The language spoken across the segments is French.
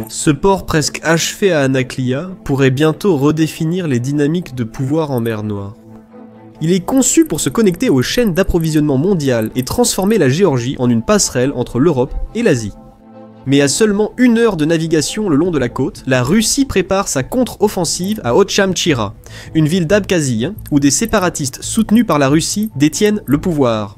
Ce port presque achevé à Anaklia pourrait bientôt redéfinir les dynamiques de pouvoir en mer Noire. Il est conçu pour se connecter aux chaînes d'approvisionnement mondiales et transformer la Géorgie en une passerelle entre l'Europe et l'Asie. Mais à seulement 1 heure de navigation le long de la côte, la Russie prépare sa contre-offensive à Otchamtchira, une ville d'Abkhazie où des séparatistes soutenus par la Russie détiennent le pouvoir.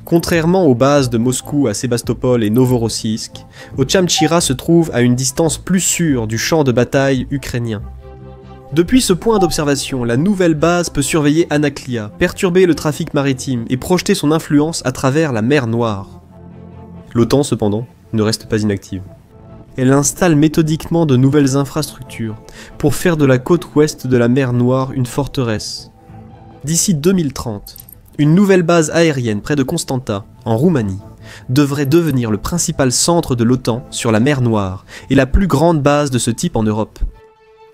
Contrairement aux bases de Moscou à Sébastopol et Novorossiysk, Otchamtchira se trouve à une distance plus sûre du champ de bataille ukrainien. Depuis ce point d'observation, la nouvelle base peut surveiller Anaklia, perturber le trafic maritime et projeter son influence à travers la mer Noire. L'OTAN, cependant, ne reste pas inactive. Elle installe méthodiquement de nouvelles infrastructures pour faire de la côte ouest de la mer Noire une forteresse. D'ici 2030, une nouvelle base aérienne près de Constanta, en Roumanie, devrait devenir le principal centre de l'OTAN sur la mer Noire et la plus grande base de ce type en Europe.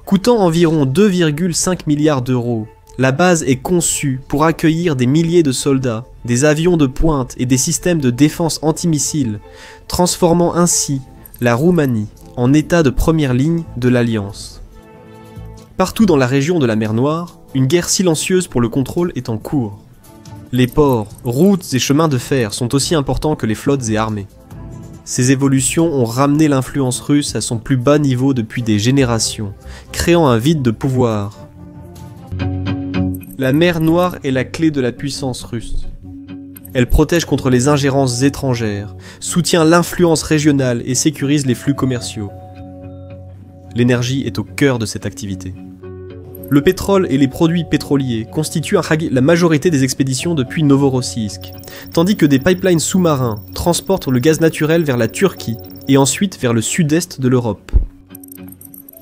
Coûtant environ 2,5 milliards d'euros, la base est conçue pour accueillir des milliers de soldats, des avions de pointe et des systèmes de défense antimissiles, transformant ainsi la Roumanie en état de première ligne de l'Alliance. Partout dans la région de la mer Noire, une guerre silencieuse pour le contrôle est en cours. Les ports, routes et chemins de fer sont aussi importants que les flottes et armées. Ces évolutions ont ramené l'influence russe à son plus bas niveau depuis des générations, créant un vide de pouvoir. La mer Noire est la clé de la puissance russe. Elle protège contre les ingérences étrangères, soutient l'influence régionale et sécurise les flux commerciaux. L'énergie est au cœur de cette activité. Le pétrole et les produits pétroliers constituent la majorité des expéditions depuis Novorossiysk, tandis que des pipelines sous-marins transportent le gaz naturel vers la Turquie et ensuite vers le sud-est de l'Europe.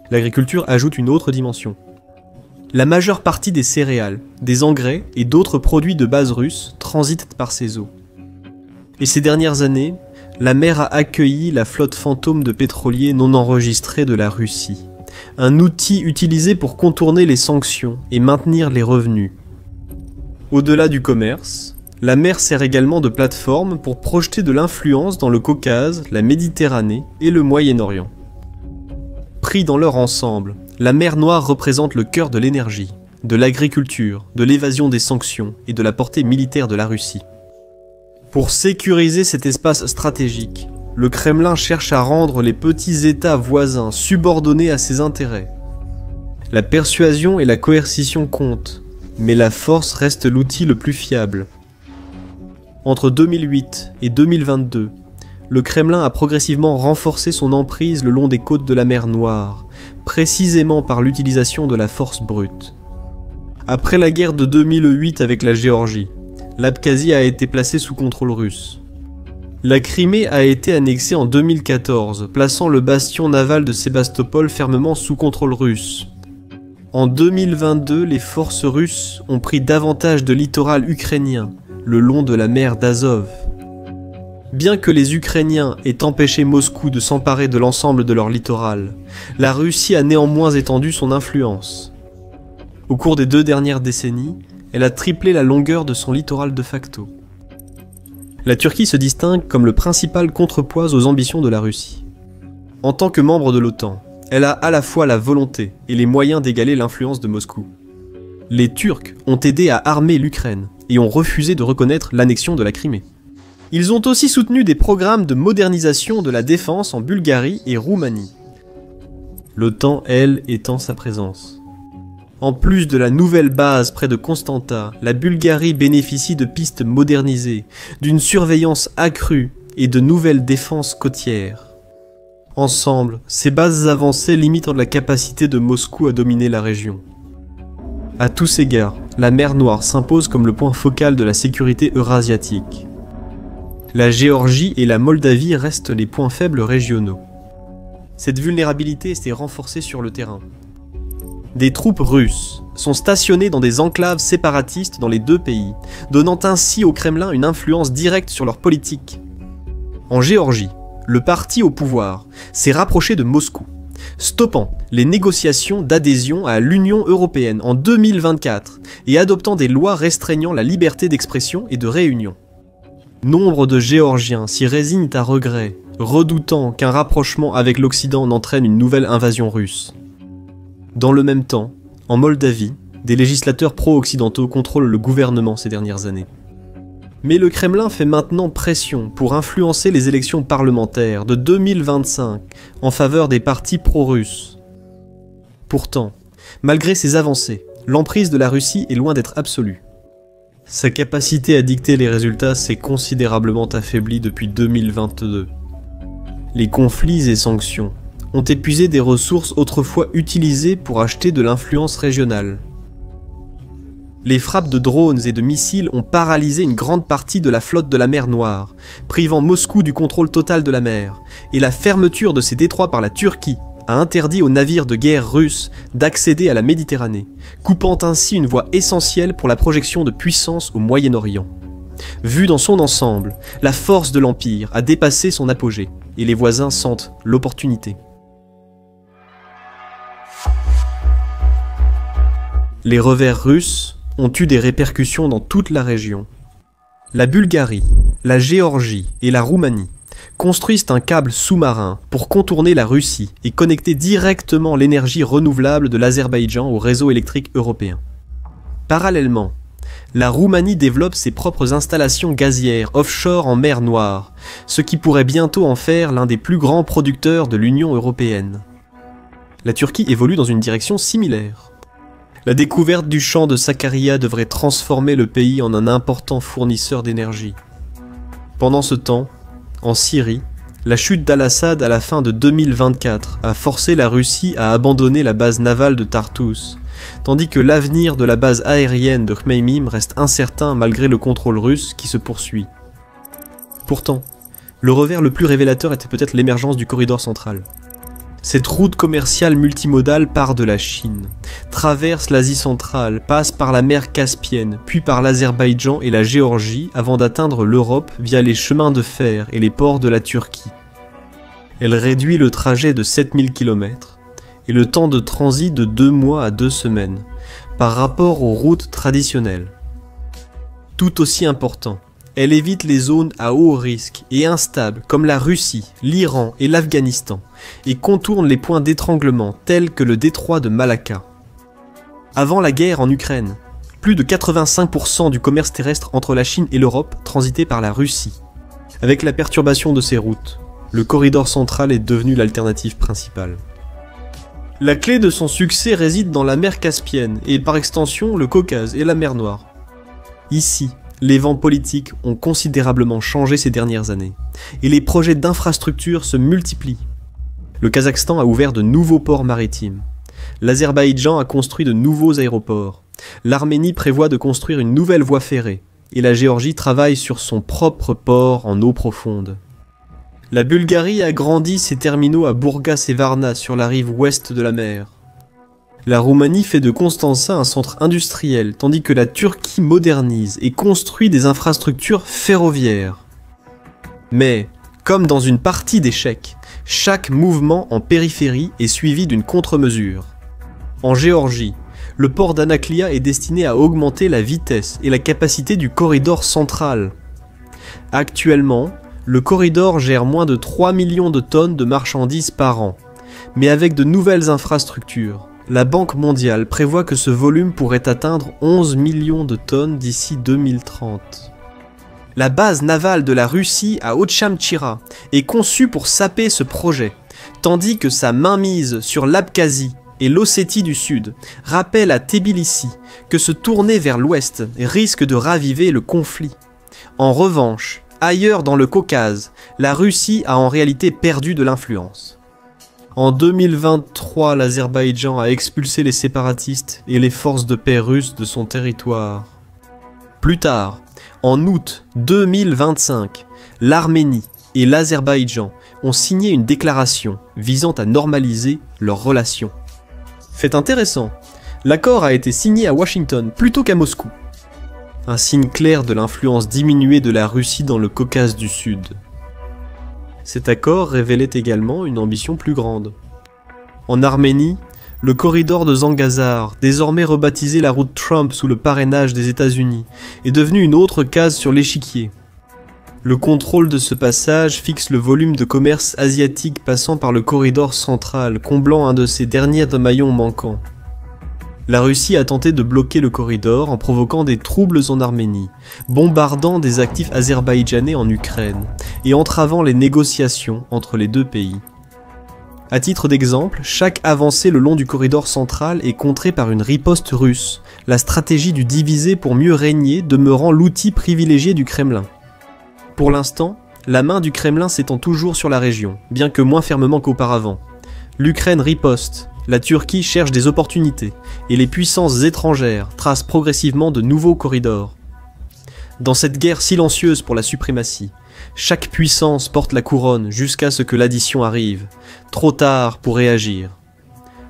L'agriculture ajoute une autre dimension. La majeure partie des céréales, des engrais et d'autres produits de base russe transitent par ces eaux. Et ces dernières années, la mer a accueilli la flotte fantôme de pétroliers non enregistrés de la Russie, un outil utilisé pour contourner les sanctions et maintenir les revenus. Au-delà du commerce, la mer sert également de plateforme pour projeter de l'influence dans le Caucase, la Méditerranée et le Moyen-Orient. Pris dans leur ensemble, la mer Noire représente le cœur de l'énergie, de l'agriculture, de l'évasion des sanctions et de la portée militaire de la Russie. Pour sécuriser cet espace stratégique, le Kremlin cherche à rendre les petits États voisins subordonnés à ses intérêts. La persuasion et la coercition comptent, mais la force reste l'outil le plus fiable. Entre 2008 et 2022, le Kremlin a progressivement renforcé son emprise le long des côtes de la mer Noire, précisément par l'utilisation de la force brute. Après la guerre de 2008 avec la Géorgie, l'Abkhazie a été placée sous contrôle russe. La Crimée a été annexée en 2014, plaçant le bastion naval de Sébastopol fermement sous contrôle russe. En 2022, les forces russes ont pris davantage de littoral ukrainien, le long de la mer d'Azov. Bien que les Ukrainiens aient empêché Moscou de s'emparer de l'ensemble de leur littoral, la Russie a néanmoins étendu son influence. Au cours des 2 dernières décennies, elle a triplé la longueur de son littoral de facto. La Turquie se distingue comme le principal contrepoids aux ambitions de la Russie. En tant que membre de l'OTAN, elle a à la fois la volonté et les moyens d'égaler l'influence de Moscou. Les Turcs ont aidé à armer l'Ukraine et ont refusé de reconnaître l'annexion de la Crimée. Ils ont aussi soutenu des programmes de modernisation de la défense en Bulgarie et Roumanie. L'OTAN, elle, étend sa présence. En plus de la nouvelle base près de Constanta, la Bulgarie bénéficie de pistes modernisées, d'une surveillance accrue et de nouvelles défenses côtières. Ensemble, ces bases avancées limitent la capacité de Moscou à dominer la région. À tous égards, la mer Noire s'impose comme le point focal de la sécurité eurasiatique. La Géorgie et la Moldavie restent les points faibles régionaux. Cette vulnérabilité s'est renforcée sur le terrain. Des troupes russes sont stationnées dans des enclaves séparatistes dans les 2 pays, donnant ainsi au Kremlin une influence directe sur leur politique. En Géorgie, le parti au pouvoir s'est rapproché de Moscou, stoppant les négociations d'adhésion à l'Union européenne en 2024 et adoptant des lois restreignant la liberté d'expression et de réunion. Nombre de Géorgiens s'y résignent à regret, redoutant qu'un rapprochement avec l'Occident n'entraîne une nouvelle invasion russe. Dans le même temps, en Moldavie, des législateurs pro-occidentaux contrôlent le gouvernement ces dernières années. Mais le Kremlin fait maintenant pression pour influencer les élections parlementaires de 2025 en faveur des partis pro-russes. Pourtant, malgré ces avancées, l'emprise de la Russie est loin d'être absolue. Sa capacité à dicter les résultats s'est considérablement affaiblie depuis 2022. Les conflits et sanctions ont épuisé des ressources autrefois utilisées pour acheter de l'influence régionale. Les frappes de drones et de missiles ont paralysé une grande partie de la flotte de la mer Noire, privant Moscou du contrôle total de la mer, et la fermeture de ces détroits par la Turquie a interdit aux navires de guerre russes d'accéder à la Méditerranée, coupant ainsi une voie essentielle pour la projection de puissance au Moyen-Orient. Vue dans son ensemble, la force de l'Empire a dépassé son apogée, et les voisins sentent l'opportunité. Les revers russes ont eu des répercussions dans toute la région. La Bulgarie, la Géorgie et la Roumanie construisent un câble sous-marin pour contourner la Russie et connecter directement l'énergie renouvelable de l'Azerbaïdjan au réseau électrique européen. Parallèlement, la Roumanie développe ses propres installations gazières offshore en mer Noire, ce qui pourrait bientôt en faire l'un des plus grands producteurs de l'Union européenne. La Turquie évolue dans une direction similaire. La découverte du champ de Sakarya devrait transformer le pays en un important fournisseur d'énergie. Pendant ce temps, en Syrie, la chute d'Al-Assad à la fin de 2024 a forcé la Russie à abandonner la base navale de Tartous, tandis que l'avenir de la base aérienne de Khmeimim reste incertain malgré le contrôle russe qui se poursuit. Pourtant, le revers le plus révélateur était peut-être l'émergence du corridor central. Cette route commerciale multimodale part de la Chine, traverse l'Asie centrale, passe par la mer Caspienne, puis par l'Azerbaïdjan et la Géorgie avant d'atteindre l'Europe via les chemins de fer et les ports de la Turquie. Elle réduit le trajet de 7000 km et le temps de transit de 2 mois à 2 semaines, par rapport aux routes traditionnelles. Tout aussi important, elle évite les zones à haut risque et instables comme la Russie, l'Iran et l'Afghanistan et contourne les points d'étranglement tels que le détroit de Malacca. Avant la guerre en Ukraine, plus de 85% du commerce terrestre entre la Chine et l'Europe transitait par la Russie. Avec la perturbation de ces routes, le corridor central est devenu l'alternative principale. La clé de son succès réside dans la mer Caspienne et par extension le Caucase et la mer Noire. Ici, les vents politiques ont considérablement changé ces dernières années, et les projets d'infrastructures se multiplient. Le Kazakhstan a ouvert de nouveaux ports maritimes. L'Azerbaïdjan a construit de nouveaux aéroports. L'Arménie prévoit de construire une nouvelle voie ferrée, et la Géorgie travaille sur son propre port en eau profonde. La Bulgarie a grandi ses terminaux à Burgas et Varna sur la rive ouest de la mer. La Roumanie fait de Constanța un centre industriel, tandis que la Turquie modernise et construit des infrastructures ferroviaires. Mais, comme dans une partie d'échecs, chaque mouvement en périphérie est suivi d'une contre-mesure. En Géorgie, le port d'Anaklia est destiné à augmenter la vitesse et la capacité du corridor central. Actuellement, le corridor gère moins de 3 millions de tonnes de marchandises par an, mais avec de nouvelles infrastructures. La Banque mondiale prévoit que ce volume pourrait atteindre 11 millions de tonnes d'ici 2030. La base navale de la Russie à Otchamtchira est conçue pour saper ce projet, tandis que sa mainmise sur l'Abkhazie et l'Ossétie du Sud rappelle à Tbilissi que se tourner vers l'ouest risque de raviver le conflit. En revanche, ailleurs dans le Caucase, la Russie a en réalité perdu de l'influence. En 2023, l'Azerbaïdjan a expulsé les séparatistes et les forces de paix russes de son territoire. Plus tard, en août 2025, l'Arménie et l'Azerbaïdjan ont signé une déclaration visant à normaliser leurs relations. Fait intéressant, l'accord a été signé à Washington plutôt qu'à Moscou. Un signe clair de l'influence diminuée de la Russie dans le Caucase du Sud. Cet accord révélait également une ambition plus grande. En Arménie, le corridor de Zangazar, désormais rebaptisé la route Trump sous le parrainage des États-Unis, est devenu une autre case sur l'échiquier. Le contrôle de ce passage fixe le volume de commerce asiatique passant par le corridor central, comblant un de ces derniers maillons manquants. La Russie a tenté de bloquer le corridor en provoquant des troubles en Arménie, bombardant des actifs azerbaïdjanais en Ukraine et entravant les négociations entre les deux pays. À titre d'exemple, chaque avancée le long du corridor central est contrée par une riposte russe, la stratégie du diviser pour mieux régner demeurant l'outil privilégié du Kremlin. Pour l'instant, la main du Kremlin s'étend toujours sur la région, bien que moins fermement qu'auparavant. L'Ukraine riposte, la Turquie cherche des opportunités, et les puissances étrangères tracent progressivement de nouveaux corridors. Dans cette guerre silencieuse pour la suprématie, chaque puissance porte la couronne jusqu'à ce que l'addition arrive, trop tard pour réagir.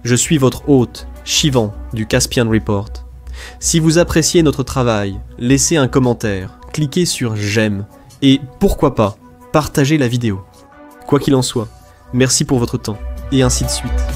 Je suis votre hôte, Shivan, du Caspian Report. Si vous appréciez notre travail, laissez un commentaire, cliquez sur j'aime, et pourquoi pas, partagez la vidéo. Quoi qu'il en soit, merci pour votre temps, et ainsi de suite.